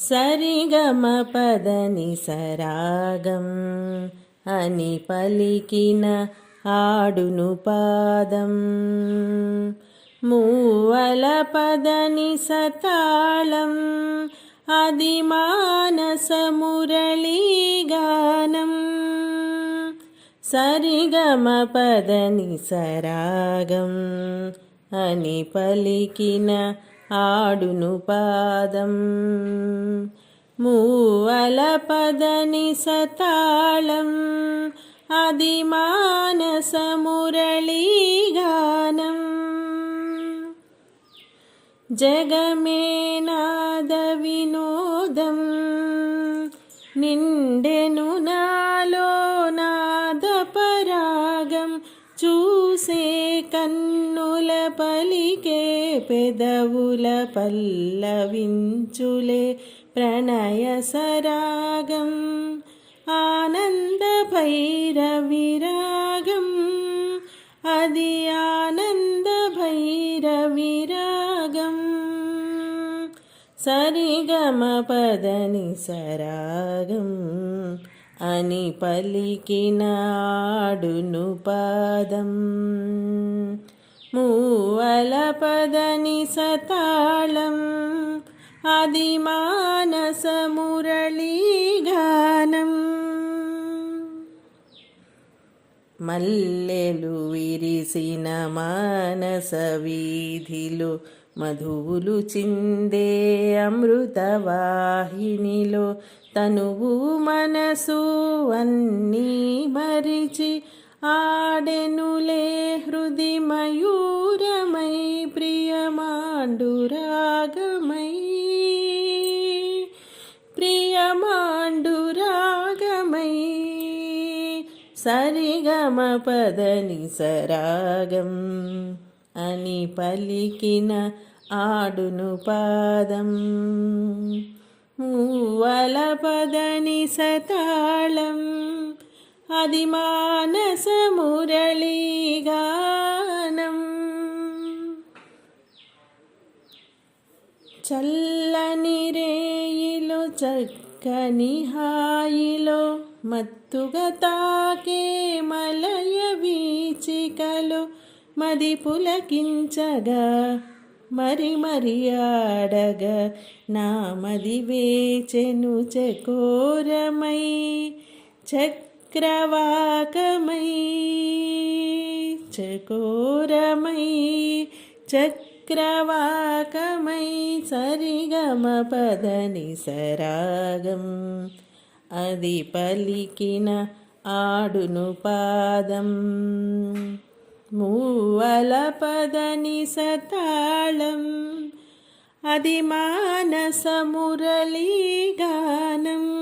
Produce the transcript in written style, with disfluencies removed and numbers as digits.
సరిగమ పదని సరాగం అని పలికిన ఆడును పాదం. మూవల పదని సతాళం అది మానస మురళీగానం. సరిగమ పదని సరాగం అని పలికిన ఆడును పాదం. మూవల పదని సతాళం అది మానస మురళీగానం. జగమే నాద వినోదం నిండెను నాలో నాద పరాగం. చూసే కన్నుల పలికే పెదవుల పల్లవించులే ప్రణయ సరాగం. ఆనంద భైరవిరాగం అది ఆనంద భైరవిరాగం. సరిగమ పదని సరాగం అని పలికిన ఆడును పాదం. మూవల పదని సతాళం అది మానస మురళీగానం. మల్లెలు విరిసిన మానస వీధిలో మధువులు చిందే అమృతవాహినిలో తనువు మనసు అన్నీ మరిచి ఆడెనులే హృది మయూరమై ప్రియమాండురాగమై ప్రియమాండురాగమై. సరిగమ పదని సరాగం అని పలికిన ఆడును పాదం. మూవల పదని సతాళం అది మానస మురళీగానం. చల్లని రేయిలో చక్కని హాయిలో మత్తుగా తాకే మలయ వీచికలో మది పులకించగా మరి మరి ఆడగా నా మది వేచెను చకోరమై చక్రవాకమై చకోరమై చక్రవాకమై. సరిగమ పదని సరాగం అది పలికిన ఆడును పాదం. మూవల పదని సతాళం అది మానస మురళీగానం.